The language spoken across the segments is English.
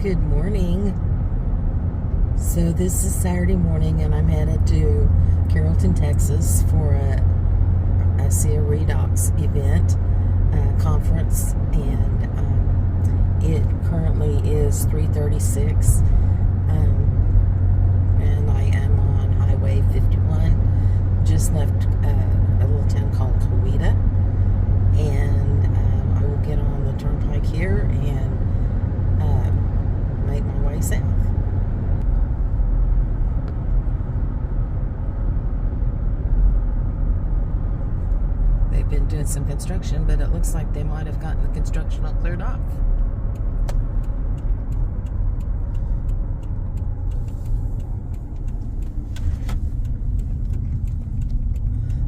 Good morning. So this is Saturday morning and I'm headed to Carrollton, Texas for a Redox event, conference, and it currently is 3:36 and I am on Highway 51. Just left a little town called Coweta, and I will get on the turnpike here and make my way south. They've been doing some construction, but it looks like they might have gotten the construction all cleared off.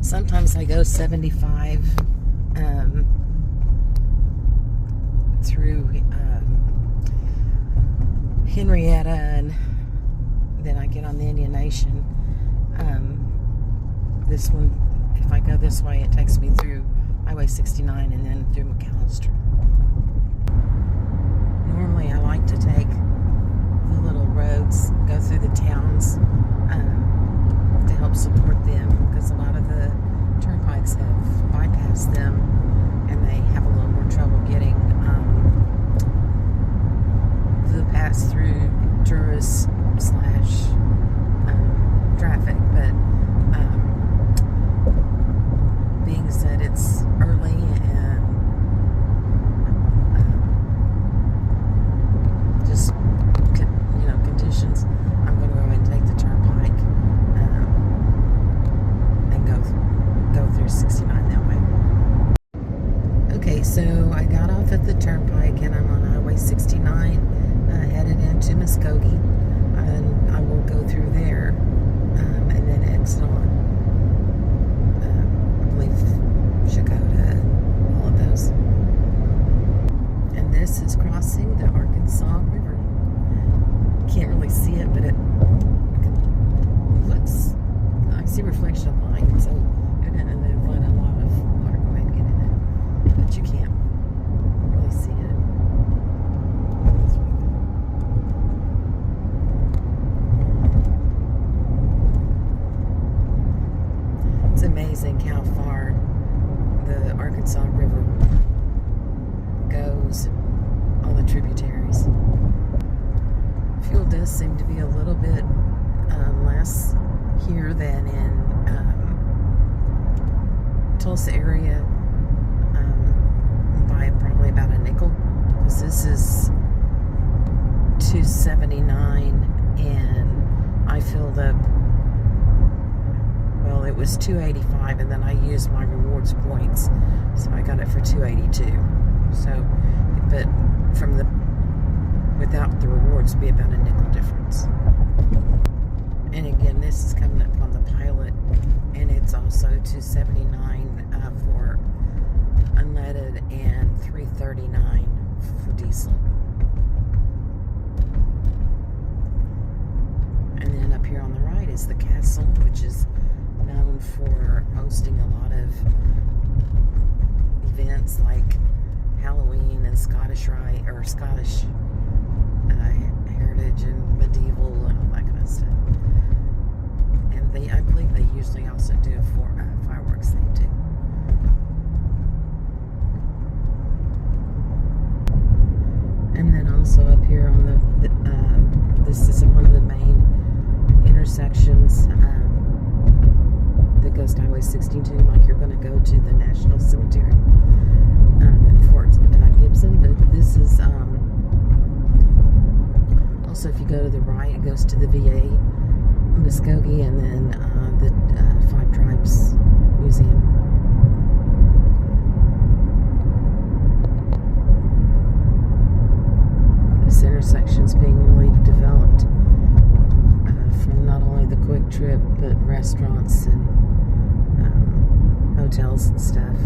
Sometimes I go 75 through Henrietta, and then I get on the Indian Nation. This one, if I go this way, it takes me through Highway 69 and then through McAllister. Normally I like to take the little roads, go through the towns to help support them, because a lot of the turnpikes have bypassed them and they have a little more trouble getting the pass-through tourists slash traffic. But being said it's early and just conditions, I'm going to go ahead and take the turnpike and go through 69 that way. Okay, so I got off at the turnpike and I'm on Highway 69, headed into Muskogee, and I will go through there and then exit on Shakota, all of those. And this is crossing the Arkansas River. Can't really see it, but it looks, I see reflection of light, so and then let a lot of water go ahead and get in it, but you can't really see it. It's amazing how far the Arkansas River goes, all the tributaries. Fuel does seem to be a little bit less here than in Tulsa area, by probably about a nickel, because this is $2.79 and I filled up, well, it was $2.85, and then I used my rewards points, so I got it for $2.82. So, but from the without the rewards, it'd be about a nickel difference. And again, this is coming up on the Pilot, and it's also $2.79 for unleaded and $3.39 for diesel. And then up here on the right is the Castle, which is known for hosting a lot of events like Halloween and Scottish heritage and medieval and all that kind of stuff. And I believe they usually also do a fireworks thing too. And then also up here on this is one of the main intersections that goes to Highway 62, like you're going to go to the National Cemetery at Fort Gibson. But this is also, if you go to the right, it goes to the VA Muskogee, and then the Five Tribes Museum. This intersection is being really developed from not only the quick trip, but restaurants and hotels and stuff,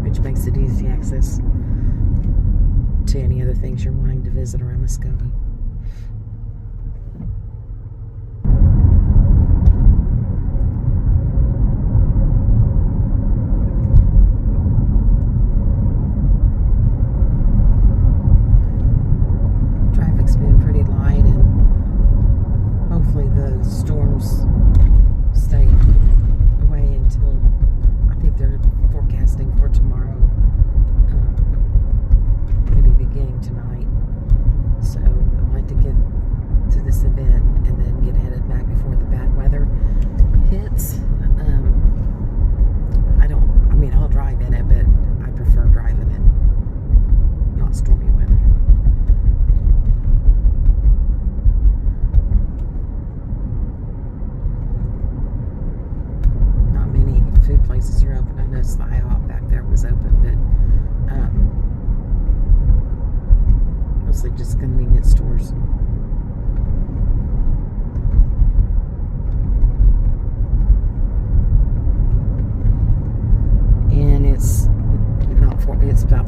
which makes it easy access to any other things you're wanting to visit around Muskogee.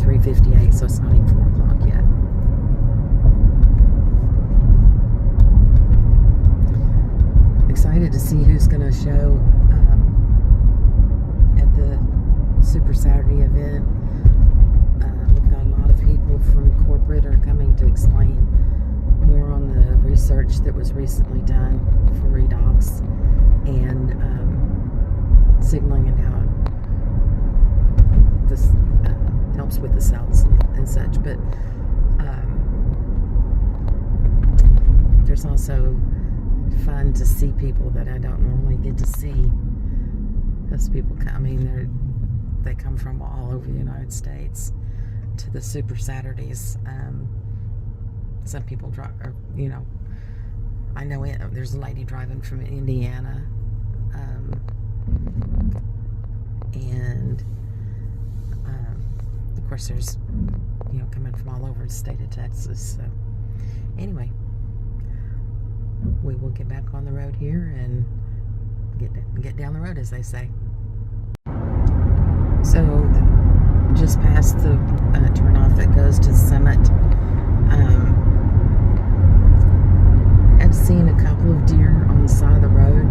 3:58, so it's not even 4 o'clock yet. Excited to see who's going to show at the Super Saturday event. We've got a lot of people from corporate are coming to explain more on the research that was recently done for Redox and signaling and how this helps with the cells and such. But there's also fun to see people that I don't normally get to see. Those people come, I mean, they come from all over the United States to the Super Saturdays. Some people drive, or, you know, I know there's a lady driving from Indiana, and of course there's, you know, coming from all over the state of Texas. So anyway, we will get back on the road here and get down the road, as they say. So just past the turnoff that goes to the summit, I've seen a couple of deer on the side of the road,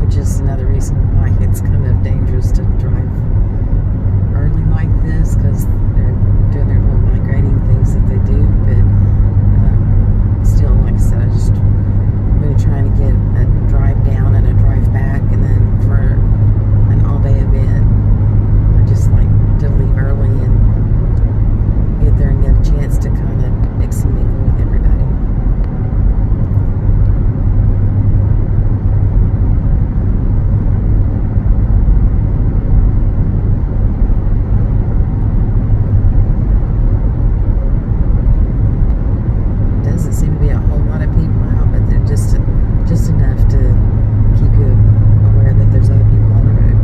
which is another reason why it's kind of dangerous to drive early like this, because they're doing their little migrating things that they do. But still, like I said, I just really trying to get a drive down and a drive back, and then for an all-day event, I just like to leave early and get there and get a chance to kind of mix and mingle with everybody. Doesn't seem to be a whole lot of people out, but they're just enough to keep you aware that there's other people on the road.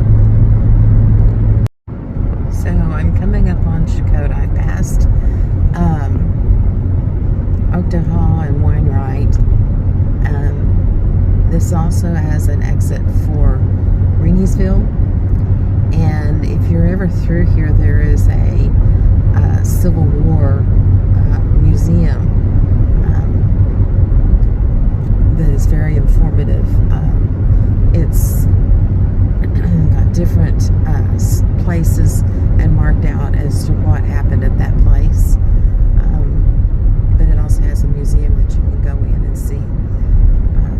So I'm coming up on Shakota. I passed Oakdale and Wainwright. This also has an exit for Reeniesville, and if you're ever through here, there is a Civil War museum that is very informative. It's got different places and marked out as to what happened at that place. But it also has a museum that you can go in and see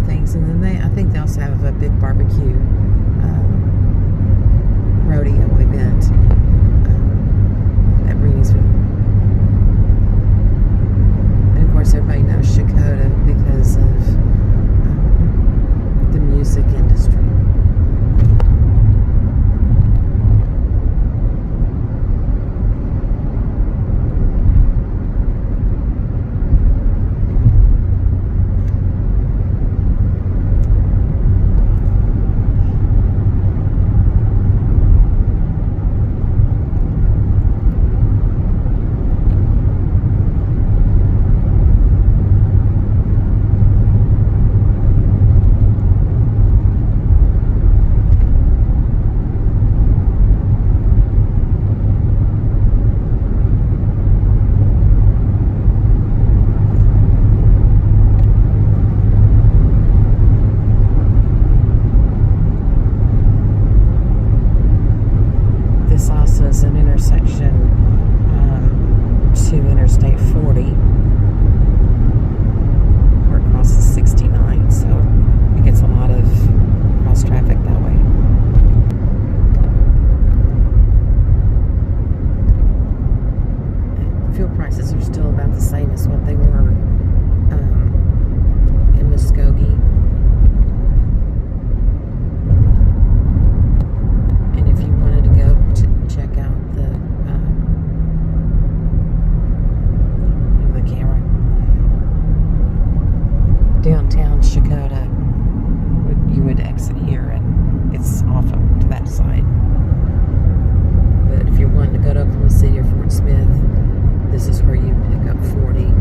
things. And then I think they also have a big barbecue rodeo event at Reeniesville. And of course, everybody knows Shakota because of the music industry. Downtown Shakota, you would exit here and it's off to that side. But if you're wanting to go to Oklahoma City or Fort Smith, this is where you pick up 40.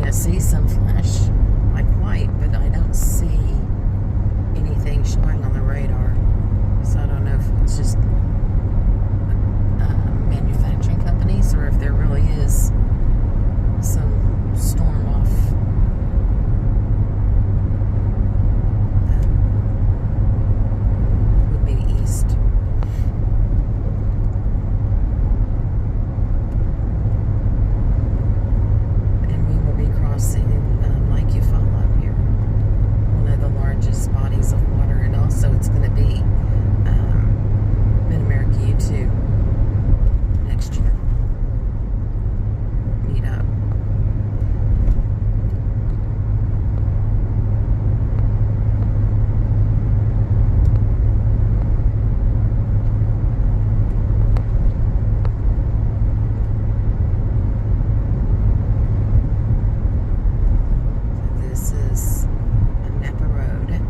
I see some flash like white, but I don't see anything showing on the radar. So I don't know if it's just manufacturing companies or if there really is some storm off would be east. And we will be crossing Lake Eufaula up here, one of the largest bodies of water, and also it's going to be Mid-America U2 next year. Meet up. This is Napa Road.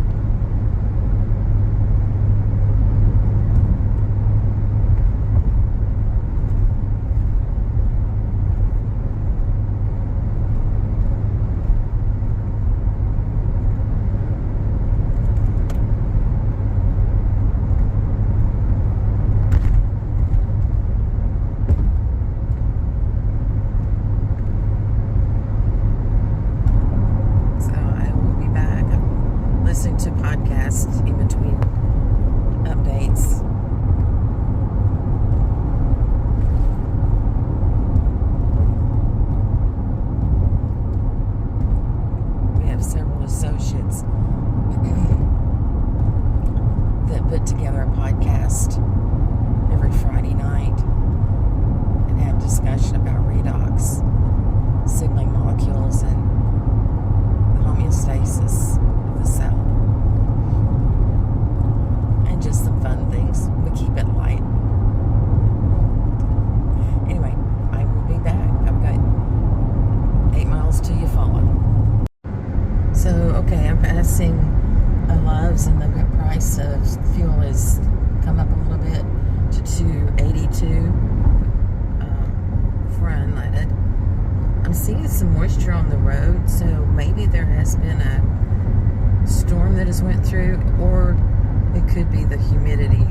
Listening to podcasts in between updates. We have several associates that put together a podcast every Friday night and have discussion about redox, signaling molecules, and the homeostasis of the cell. And just some fun things. We keep it light. Anyway, I will be back. I've got 8 miles to Eufaula. So, okay, I'm passing Love's, and the price of fuel has come up a little bit to $2.82 for unleaded. I'm seeing some moisture on the road, so maybe there has been a storm that has went through, or it could be the humidity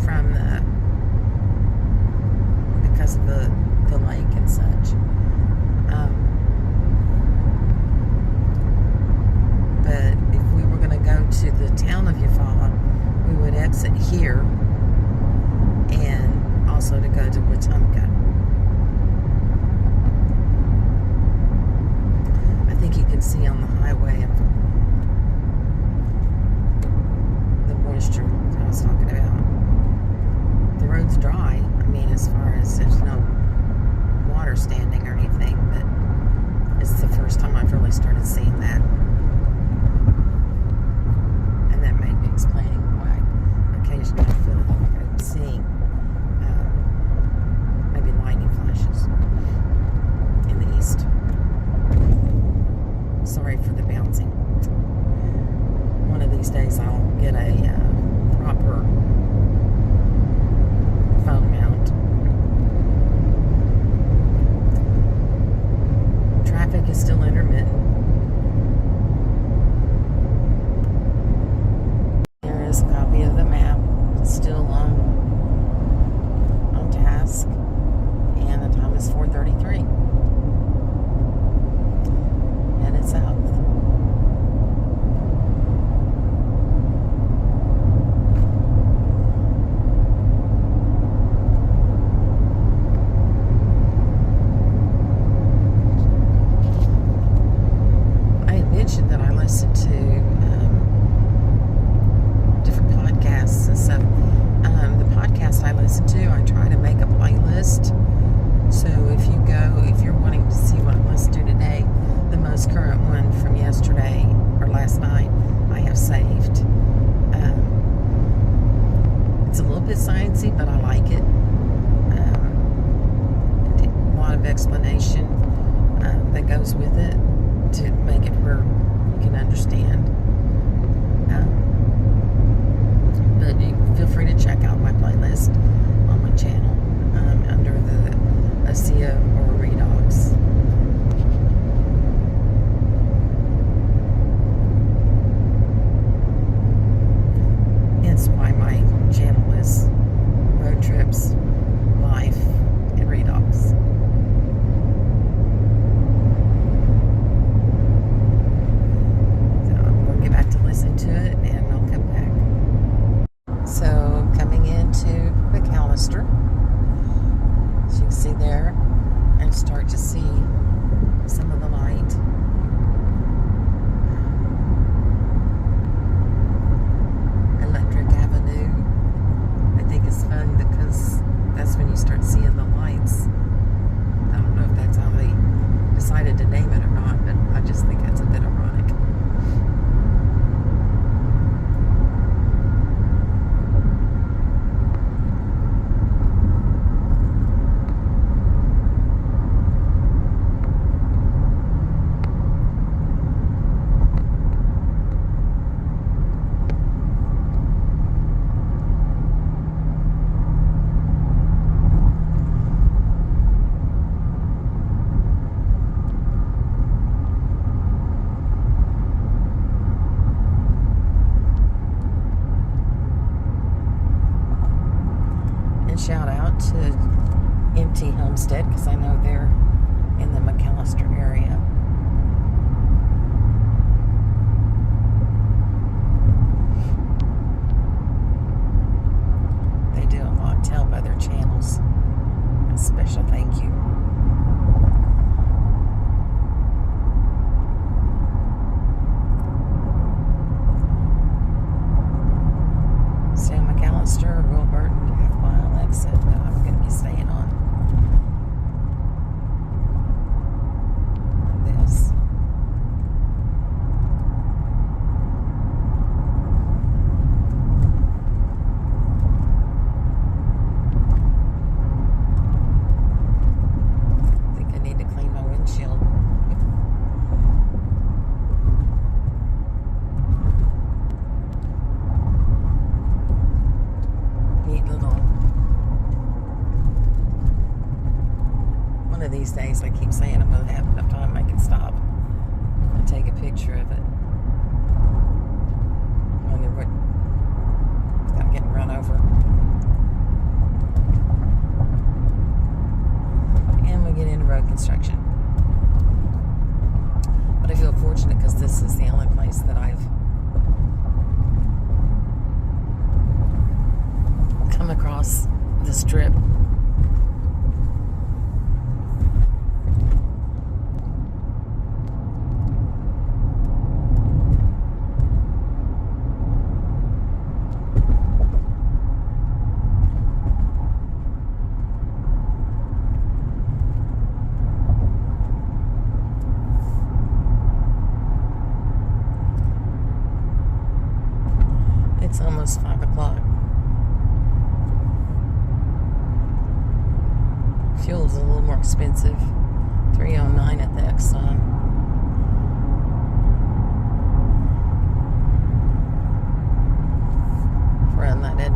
from because of the lake and such. But if we were going to go to the town of Eufaula, we would exit here and also to go to Wetumpka. I think you can see on the highway the moisture that I was talking about. The road's dry. I mean, as far as there's no water standing or anything, but it's the first time I've really started seeing that. And that may be explaining why occasionally I feel like I'm seeing maybe lightning flashes in the east. Sorry for the bouncing. One of these days I'll get a proper phone mount. Traffic is still intermittent. There is a copy of the map. It's still on task, and the time is 4:33. Headed south. I had mentioned that I listen to different podcasts and stuff. The podcast I listen to, I try to make a playlist. So if you're wanting to see what I listened to today, the most current one from yesterday or last night, I have saved. It's a little bit sciencey, but I like it. A lot of explanation that goes with it to make it where you can understand. But you feel free to check out my playlist on my channel under the ASEA or Redox. these days, I keep saying I'm going to have enough time I can stop and take a picture of it. Wonder what, without getting run over. And we get into road construction. But I feel fortunate because this is the only place that I've come across the strip. It's almost 5 o'clock. Fuel's a little more expensive. $3.09 at the Exxon. For unleaded.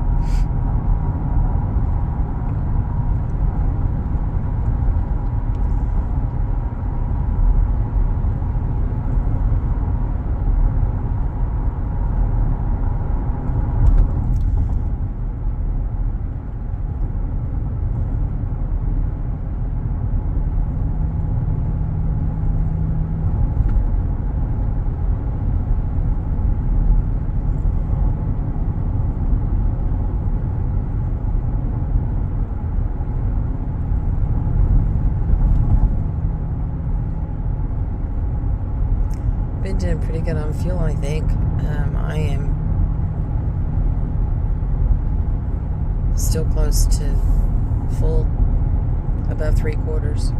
Been doing pretty good on fuel, I think. I am still close to full, above 3/4.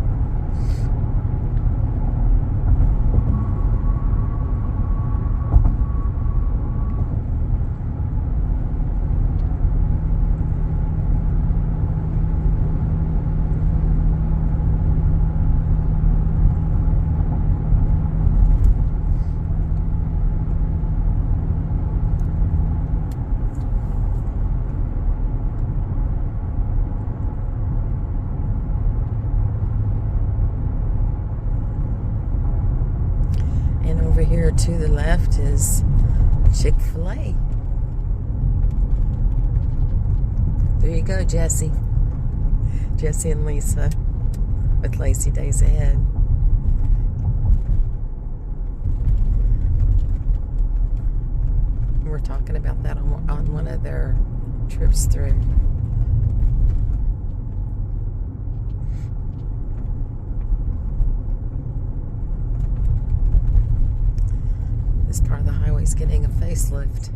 Over here to the left is Chick-fil-A. There you go, Jesse. Jesse and Lisa with Lazy Days Ahead. We're talking about that on one of their trips through. This part of the highway is getting a facelift.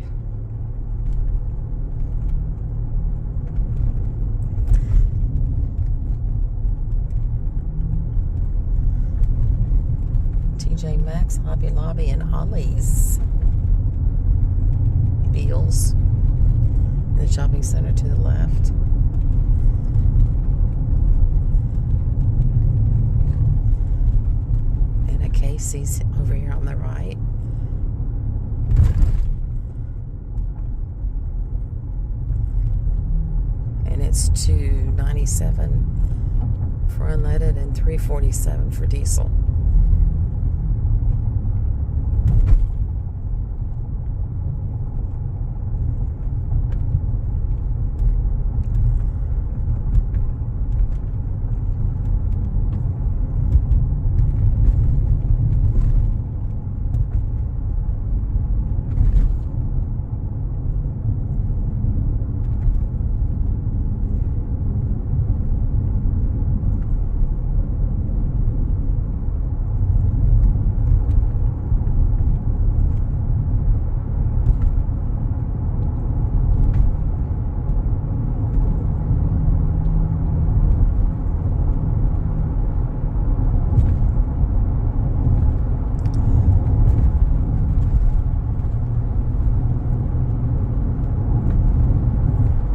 TJ Maxx, Hobby Lobby, and Ollie's. Beals. And the shopping center to the left. And a Casey's over here on the right. And it's $2.97 for unleaded and $3.47 for diesel.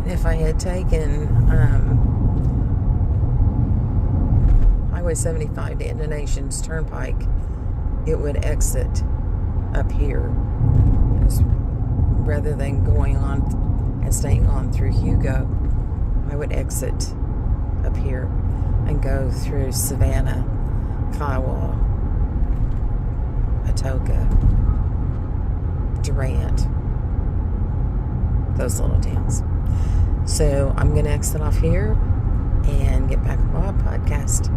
If I had taken Highway 75 to Indonesian's Turnpike, it would exit up here rather than going on and staying on through Hugo. I would exit up here. and go through Savannah, Kiowa, Atoka, Durant, those little towns. So I'm going to exit off here and get back on my podcast.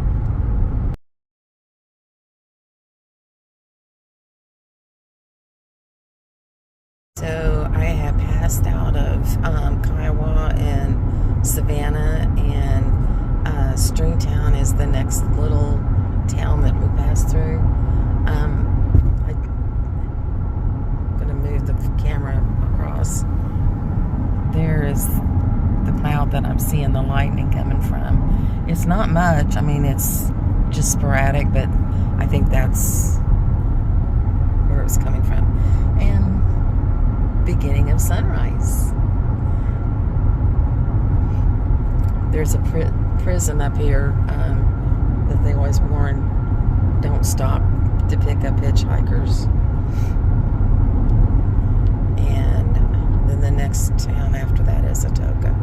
So I have passed out of Kiowa and Savannah, and Stringtown is the next little town that we pass through. I'm going to move the camera across. There is the cloud that I'm seeing the lightning coming from. It's not much. I mean, it's just sporadic, but I think that's where it's coming from. And beginning of sunrise. There's a prison up here that they always warn, don't stop to pick up hitchhikers. And then the next town after that is Atoka.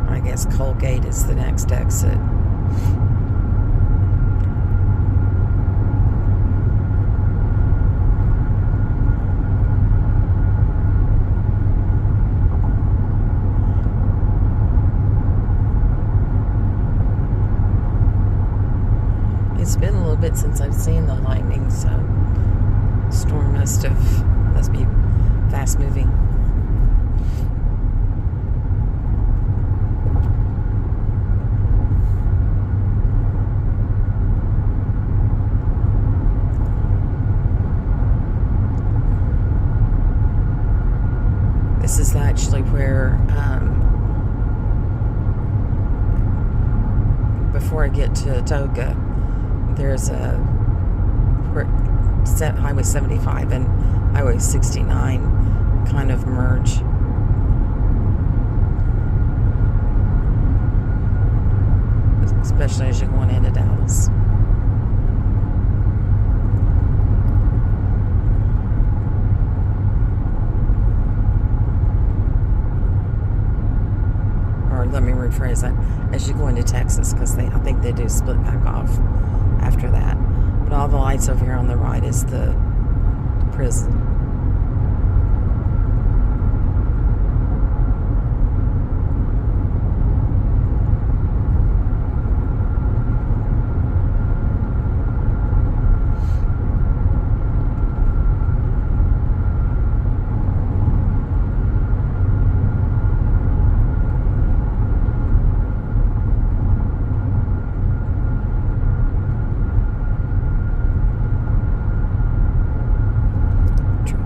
I guess Colgate is the next exit. It's been a little bit since I've seen the lightning, so storm must be fast moving. This is actually where before I get to Atoka, there's a Highway 75 and Highway 69 kind of merge. Especially as you're going into Dallas. Or let me rephrase that, as you go into Texas, because I think they do split back off after that. But all the lights over here on the right is the prison.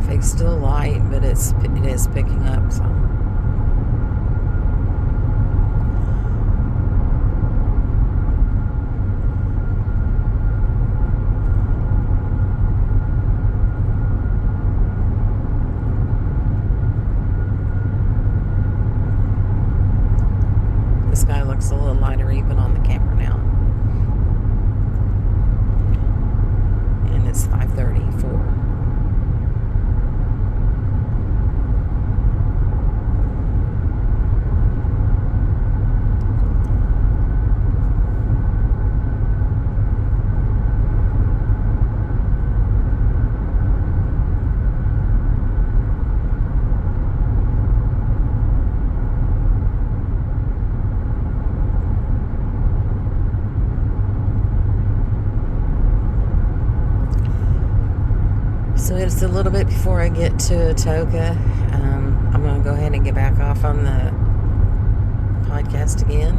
It's still light, but it is picking up some. The sky looks a little lighter even on the camera now. And it's 5:34. So it's a little bit before I get to Atoka. I'm going to go ahead and get back off on the podcast again.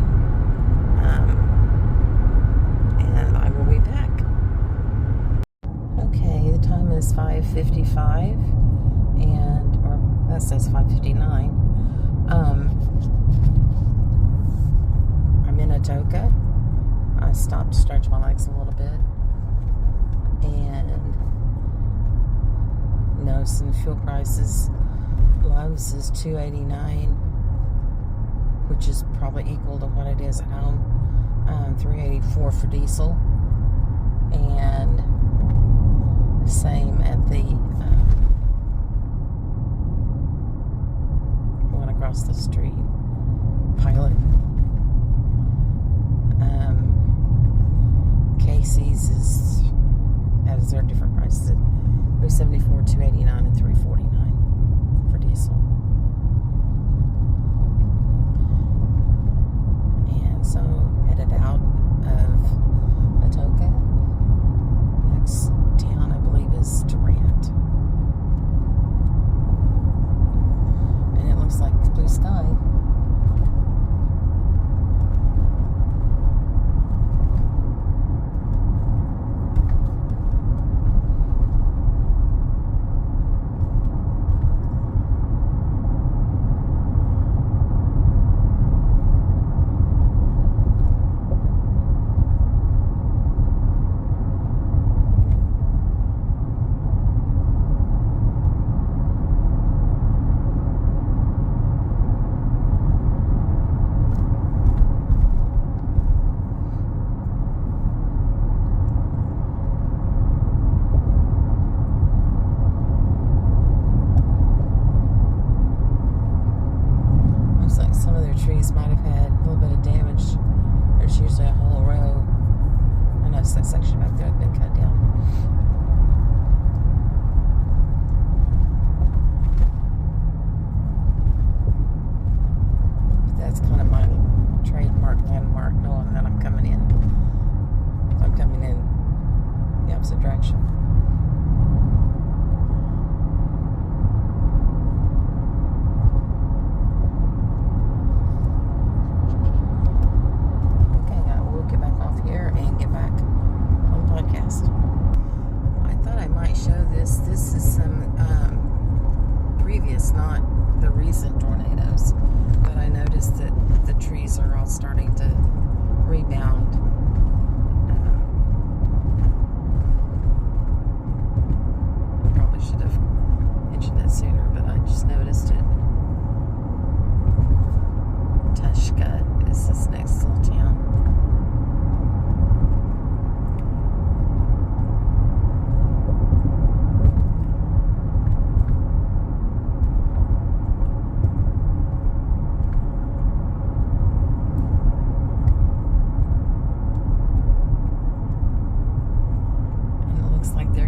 And I will be back. Okay, the time is 5:55. Or that says 5:59. I'm in Atoka. I stopped to stretch my legs a little bit. And noticing fuel prices. Lowe's is $2.89, which is probably equal to what it is at home. $3.84 for diesel, and same at the across the street. Pilot. Casey's has their different prices at $374, $289, and $349 for diesel. And so headed out of Atoka. Next town, I believe, is Durant. And it looks like blue sky. Trees might have had a little bit of damage. There's usually a whole row. I noticed that section back there had been cut down. But that's kind of my trademark landmark, knowing that I'm coming in the opposite direction. This is some previous, not the recent tornadoes, but I noticed that the trees are all starting to rebound. Probably should have mentioned it sooner, but I just noticed it. Tushka is this next little town.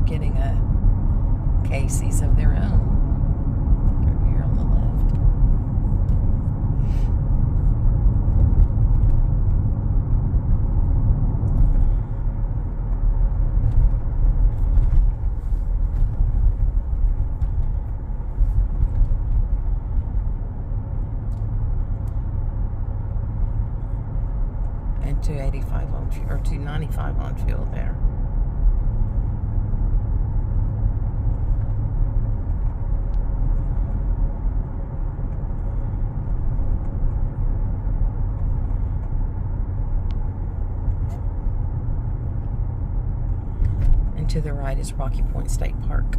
Getting a Casey's of their own over here on the left. And $285 on or $295 on fuel there. To the right is Rocky Point State Park.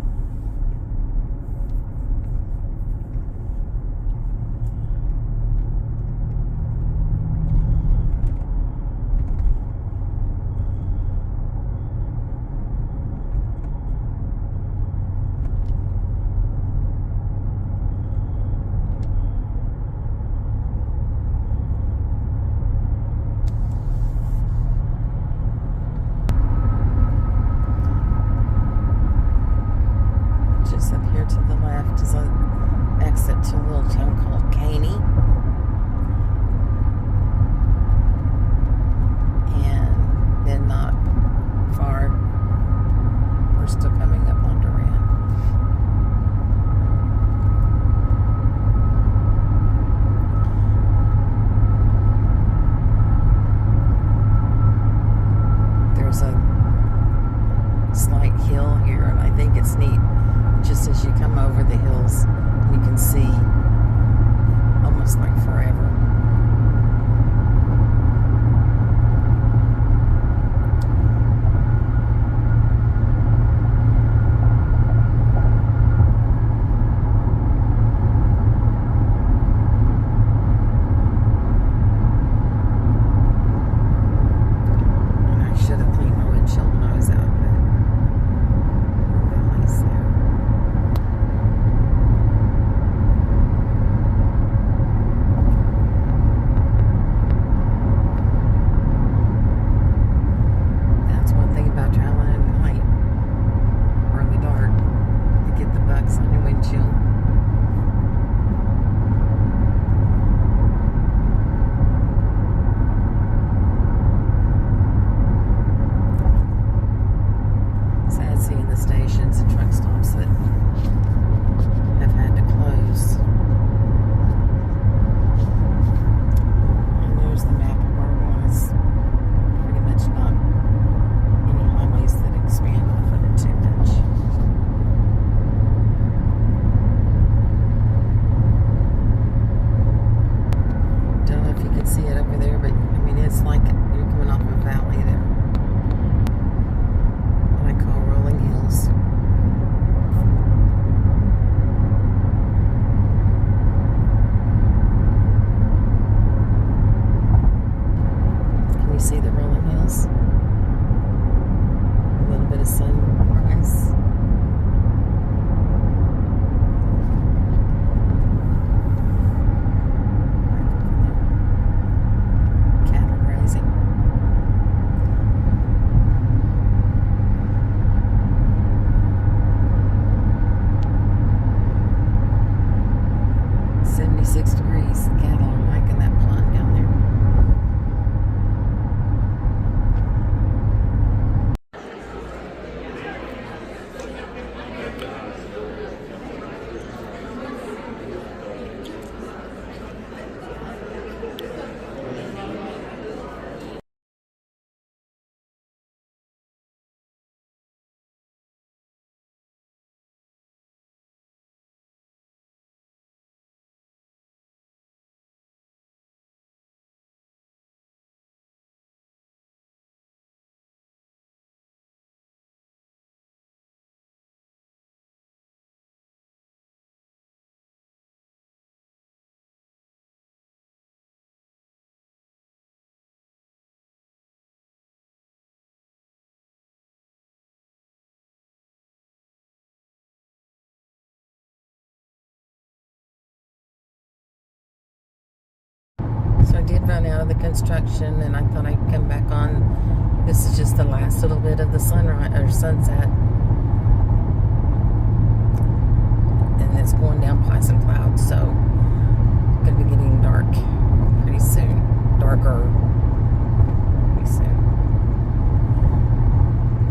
done out of the construction, and I thought I'd come back on. This is just the last little bit of the sunrise or sunset, and it's going down by some clouds, so it's going to be getting dark pretty soon. Darker pretty soon.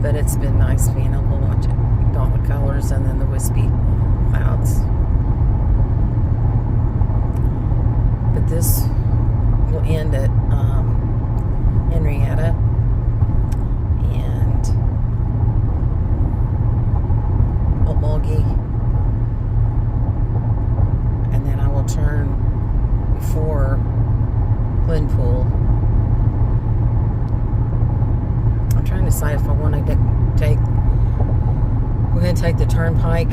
But it's been nice being able to watch it. All the colors and then the wispy clouds. But this will end at Henrietta and Oldmalgie, and then I will turn before Glenpool. I'm trying to decide if I want to take. We're going to take the turnpike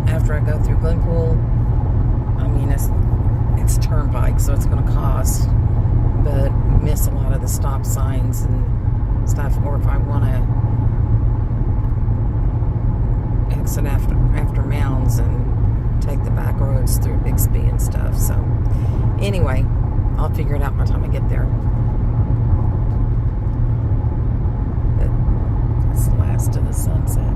after I go through Glenpool. I mean, it's turnpike, so it's going to cost, but miss a lot of the stop signs and stuff. Or if I want to exit after Mounds and take the back roads through Bixby and stuff. So anyway, I'll figure it out by the time I get there. But it's the last of the sunset.